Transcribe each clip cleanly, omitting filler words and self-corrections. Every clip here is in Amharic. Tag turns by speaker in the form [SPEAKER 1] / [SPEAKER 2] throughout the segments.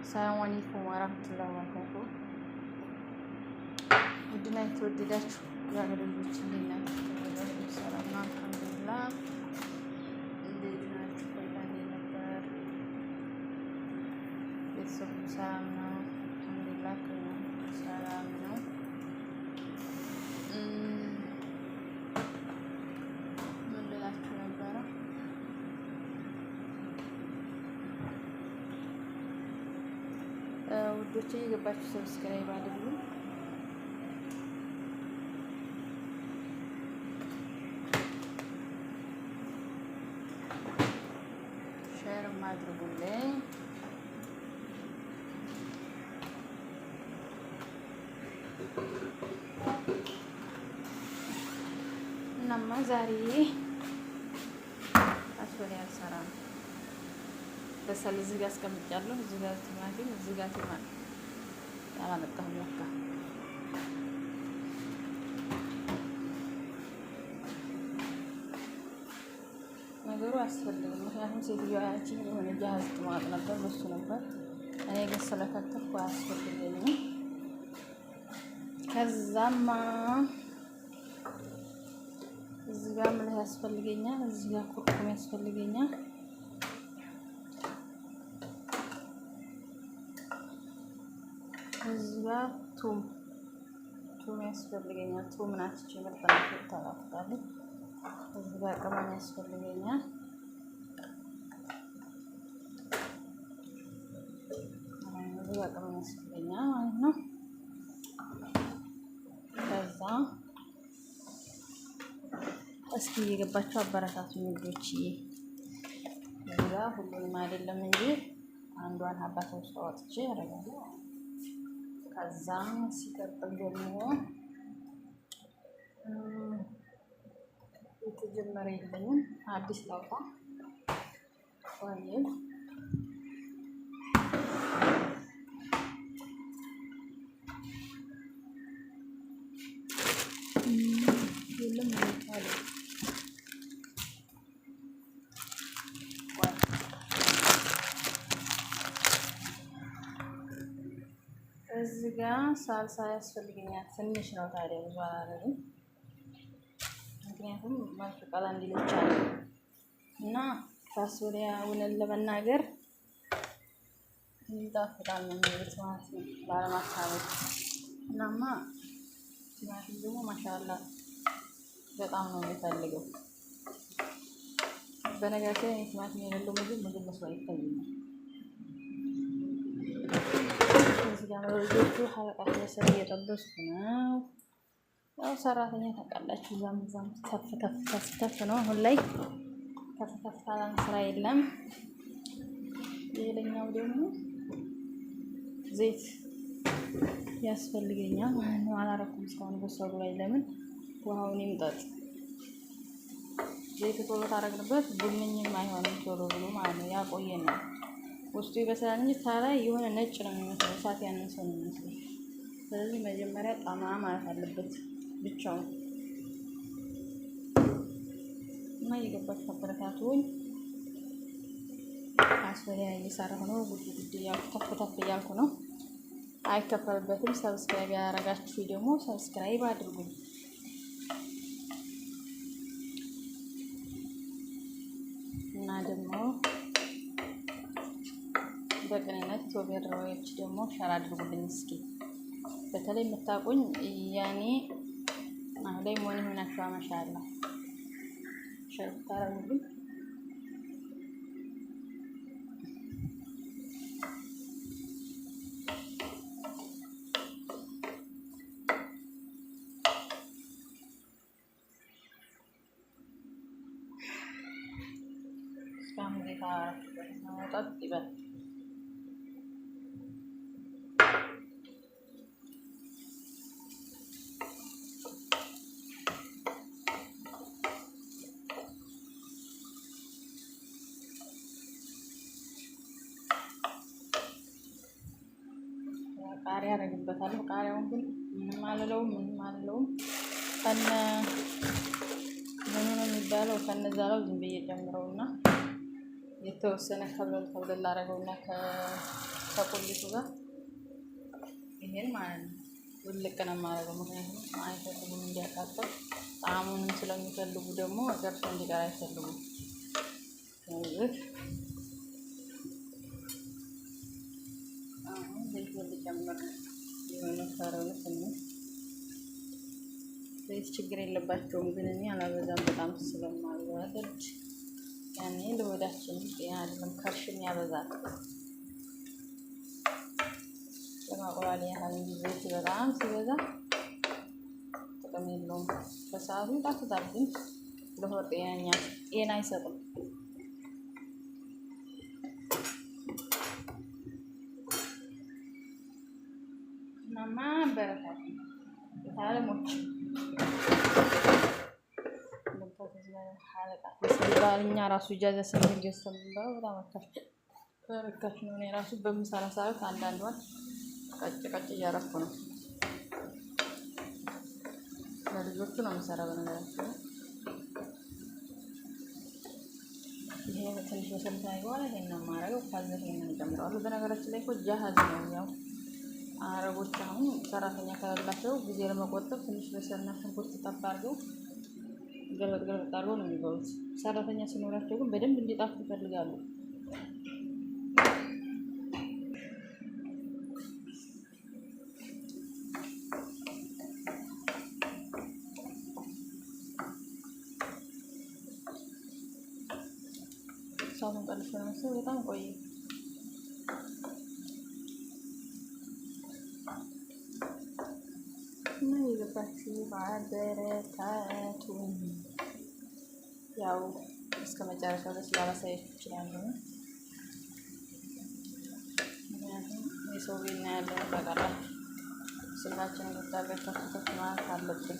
[SPEAKER 1] ሰላም አለይኩም ወራህመቱላሂ ወበረካቱ። ውድና የተወደዳችሁ የሀገር ልጆች እንዴት ናችሁ? ሰላም ነው አልሐምዱሊላህ። እንዴት ናችሁ? ቆይታ እንዴት ነበር? ቤተሰቡ ሰላም ነው አልሐምዱሊላህ። ሰላም ነው። ምን ልላችሁ ነበረ? ውዶቼ የገባችሁ ሰብስክራይብ አድርጉ። ሼር አድርጉልኝ። እናማ ዛሬ አስወሪ አልሰራም። በሰል እዚህ ጋር አስቀምጫለሁ። እዚህ ጋር ቲማቲም፣ እዚህ ጋር ቲማቲም ያላመጣሁት ለካ ነገሩ አያስፈልግም። ምክንያቱም ሴትዮዋ ያቺን የሆነ ጃሃዝ ትማጥ ነበር፣ በሱ ነበር። እኔ ግን ስለከተፍኩ አያስፈልገኝም። ከዛማ እዚህ ጋር ምን ያስፈልገኛል? እዚህ ጋር ኩርኩም ያስፈልገኛል። እዚህ ጋር ቱም ያስፈልገኛል። ቱም ናትች ምርጥናት ታላፍታለች። እዚህ ጋር ቅመም ያስፈልገኛል። እዚህ ጋር ቅመም ያስፈልገኛል ማለት ነው። ከዛ እስኪ እየገባችሁ አበረታቱ ልጆች። እዚህ ጋር ሁሉንም አይደለም እንጂ አንዷን ሀባ ተውስጥ አወጥቼ ያደርጋለሁ። ከዛ ሲቀጥል ደግሞ የተጀመረ የለኝም አዲስ ላውጣ ወይም የለም ይባል እዚህ ጋር ሳልሳ ያስፈልገኛል። ትንሽ ነው ታዲያ ብዙ አላደርግም። ምክንያቱም መልክ ቀላ እንዲልቻ እና ፋሶሊያ እውነት ለመናገር ይጣፍጣል ነው የሚሉት ማለት ነው ባለማሳበብ። እናማ ቲማቲም ደግሞ ማሻአላ በጣም ነው የሚፈልገው። በነገራችን ላይ ቲማቲም የሌለው ምግብ መስሎ አይታየኝም። ልጆቹ ሀለቃ ስለሰራ እየጠበስኩ ነው። ያው ሰራተኛ ታውቃላችሁ፣ ዛም ተፍ ነው። አሁን ላይ ተፍ ካላን ስራ የለም። ሌላኛው ደግሞ ዘይት ያስፈልገኛል ማለት ነው። አላረኩም እስካሁን በሰሉ ላይ ለምን ውሃውን ይምጠጥ። ዘይት ቶሎ ታረግንበት ቡልኝም አይሆንም ቶሎ ብሎ ማለት ነው። ያቆየናል። ውስጡ ይበስላል እንጂ ታላይ የሆነ ነጭ ነው የሚመስለው፣ እሳት ያነሰው ነው የሚመስለው። ስለዚህ መጀመሪያ ጣማ ማለት አለበት ብቻውን እና እየገባችሁ አበረታቱኝ። አስወሪያ እየሰራሁ ነው። ጉድ እያልኩ ተፍ እያልኩ ነው። አይከፈልበትም። ሰብስክራይብ ያደረጋችሁ ደግሞ ሰብስክራይብ አድርጉኝ እና ደግሞ በቅንነት ቶቤሮች ደግሞ ሸር አድርጉልኝ እስኪ። በተለይ የምታውቁኝ ያኔ አሁን ላይ ሞኒ ሆናችሁ ማሻአላ ሸር ታረጉልኝ። እስካሁን ጌታ ማውጣት ይበል። ቃሪያ አደርግበታለሁ። ቃሪያውን ግን ምንም አልለውም። ከነ ምኑ ነው የሚባለው ከነዛለው ዝም ብዬ ጨምረውና የተወሰነ ከብለል አደረገውና ከቁሊቱ ጋር ይሄን ማለት ነው ውልቅ ነው የማደርገው። ምክንያቱም አይፈልጉም እንዲያቃጥል፣ ጣዕሙንም ስለሚፈልጉ ደግሞ ገብቶ እንዲቀር አይፈልጉም። ስለዚህ አሁን ዘይት ልጨምር የሆነ ፈረው ትንሽ ዘይት ችግር የለባቸውም፣ ግን እኔ አላበዛም በጣም ስለማልወደድ። ያኔ ለወዳችንም ጤና አይደለም፣ ከርሽም ያበዛል። ለማቆላል ያህል እንጂ ዘይት በጣም ሲበዛ ጥቅም የለውም። በሰዓቱ ይጣፍጣል፣ ግን ለሆድ ጤና አይሰጥም። እናማ በረታት ታለሞች እኛ ራሱ እጃዘ ስንት ገዝተን በጣም ርካሽ ነው። እኔ ራሱ በምሰራ ሰዓት አንዳንዷን ቀጭ እያረኩ ነው። ለልጆቹ ነው የምሰራው በነገራችን ላይ። ይሄ ትንሽ በሰልታ ይጓል። ይሄን ነው የማደርገው። ከዛ ይሄንን እጨምረዋለሁ። በነገራችን ላይ እኮ ጃሃዝ ነው። ያው አረቦች አሁን ሰራተኛ ከሌላቸው ጊዜ ለመቆጠብ ትንሽ በሰልና ሽንኩርት ጠብ አድርገው ገለጥ አድርገው ነው የሚበሉት። ሰራተኛ ሲኖራቸው ግን በደንብ እንዲጣፍጥ ይፈልጋሉ። ሳቱን ቀልሽ ነው በጣም ቆይ እና የገባችሁ ማበረታቱ ያው እስከ መጨረሻ ድረስ ላላሳያችሁ እችላለሁ። ምክንያቱም የሰው ቤት ነው ያለው ታውቃላችሁ። ስልካችንን ጉዳይ ከፍተት ማለት አለብን።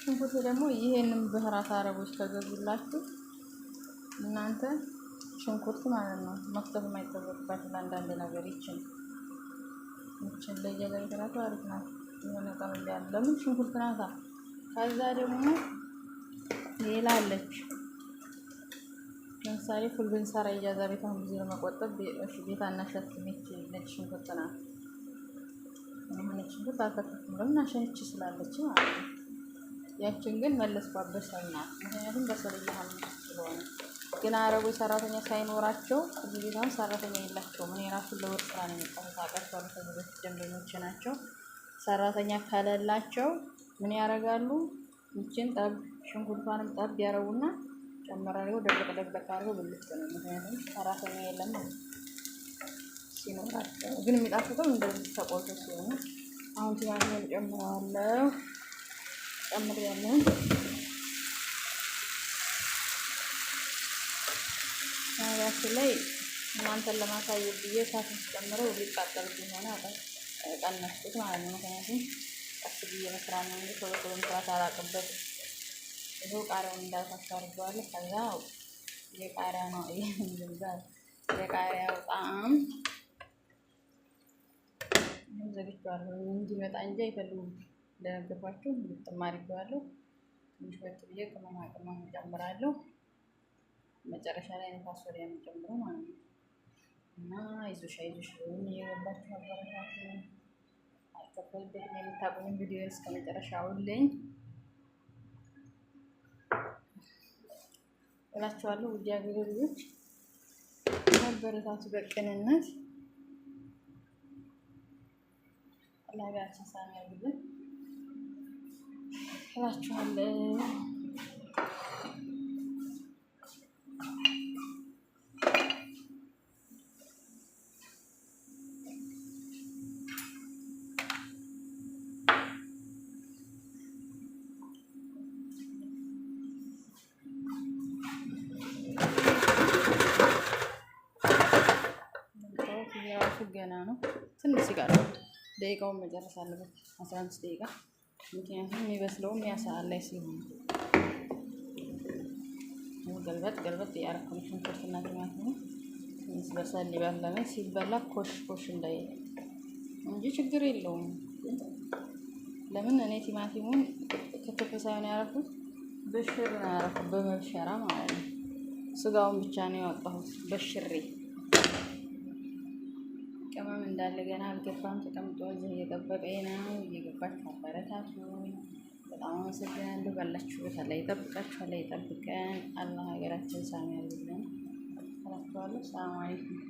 [SPEAKER 1] ሽንኩርት ደግሞ ይሄንን በህራት አረቦች ከገዙላችሁ እናንተ ሽንኩርት ማለት ነው መክተፍ የማይጠበቅባችሁ ለአንዳንድ ነገር ይችን ለየዘሪት ራሱ አሪፍ ናት። የሆነ ቀን ያለ ለምን ሽንኩርት ናታ። ከዛ ደግሞ ሌላ አለች። ለምሳሌ ፉል ብንሰራ ኢጃዛ ቤት አሁን ጊዜ ለመቆጠብ ቤት አናሸትምች ነጭ ሽንኩርት ናት። ነጭ ሽንኩርት አልከተፍም ለምን አሸንች ስላለች ማለት ነው። ያችን ግን መለስኳት በሰልናት። ምክንያቱም በሰል እያሃምን ስለሆነ ግን አረቦች ሰራተኛ ሳይኖራቸው እዚህ ቤት አሁን ሰራተኛ የላቸውም። እኔ ራሱ ለወር ስራ ነው የመጣሁት። አውቃቸዋለሁ። ከዚህ በፊት ደንበኞቼ ናቸው። ሰራተኛ ከሌላቸው ምን ያደርጋሉ? ይችን ጠብ ሽንኩርቷንም ጠብ ያረጉና ጨመራሪው ደብቅ አድርገው ብልት ነው። ምክንያቱም ሰራተኛ የለም ሲኖራቸው። ግን የሚጣፍጠው እንደዚህ ተቆልቶ ሲሆን አሁን ቲማቲም ጨምረዋለሁ። ጨምሬያለሁ። ነገራችን ላይ እናንተን ለማሳየት ብዬ እሳቱን ስጨምረው ሊቃጠልብኝ ሆነ ቀነስኩት ማለት ነው። ምክንያቱም ቀስ ብዬ መስራት ነው እንጂ ቶሎ መስራት አላውቅበትም። ይኸው ቃሪያውን እንዳልኳችሁ አድርገዋለሁ። ከዛ የቃሪያ ነው የቃሪያው ጣዕም ዘግቼዋለሁ እንዲመጣ እንጂ አይፈልጉም። እንደነገርኳችሁ ልጥም አድርጌዋለሁ። ትንሽ ወጥ ብዬ ቅመማ እጨምራለሁ። መጨረሻ ላይ ነፋስ ወዲያ የምጨምረው ማለት ነው። እና ይዞሽ እየገባችሁ አበረታቱ። አይከፈልበትም። የምታውቁኝ ቪዲዮ እስከ መጨረሻ አውልኝ እላችኋለሁ። ውድ ሀገሬ ልጆች አበረታቱ በቅንነት። ሀገራችን ሰላም ያድርግልን እላችኋለሁ። ገና ነው። ትንሽ ይቀራል። ደቂቃውን መጨረስ አለበት 15 ደቂቃ። ምክንያቱም የሚበስለውም ያ ሰዓት ላይ ሲሆን ገልበጥ ያደረኩ ነው። ሽንኩርትና ቲማቲሙ ትንሽ በሰል ይበል። ለምን ሲበላ ኮሽ ኮሽ እንዳይል እንጂ ችግር የለውም። ለምን እኔ ቲማቲሙን ክትፍ ሳይሆን ያደረኩት በሽር ነው ያደረኩት፣ በመብሸራ ማለት ነው። ስጋውን ብቻ ነው ያወጣሁት በሽሬ። ቅመም እንዳለ ገና አልገባም፣ ተቀምጦ እዚህ እየጠበቀኝ ነው። እየገባችሁ አበረታቱኝ። በጣም አመሰግናለሁ። ባላችሁበት አላህ ይጠብቃችሁ፣ አላህ ይጠብቀን። አላህ ሀገራችን ሰላም ያድርግልን እላችኋለሁ። ሰላም አለይኩም።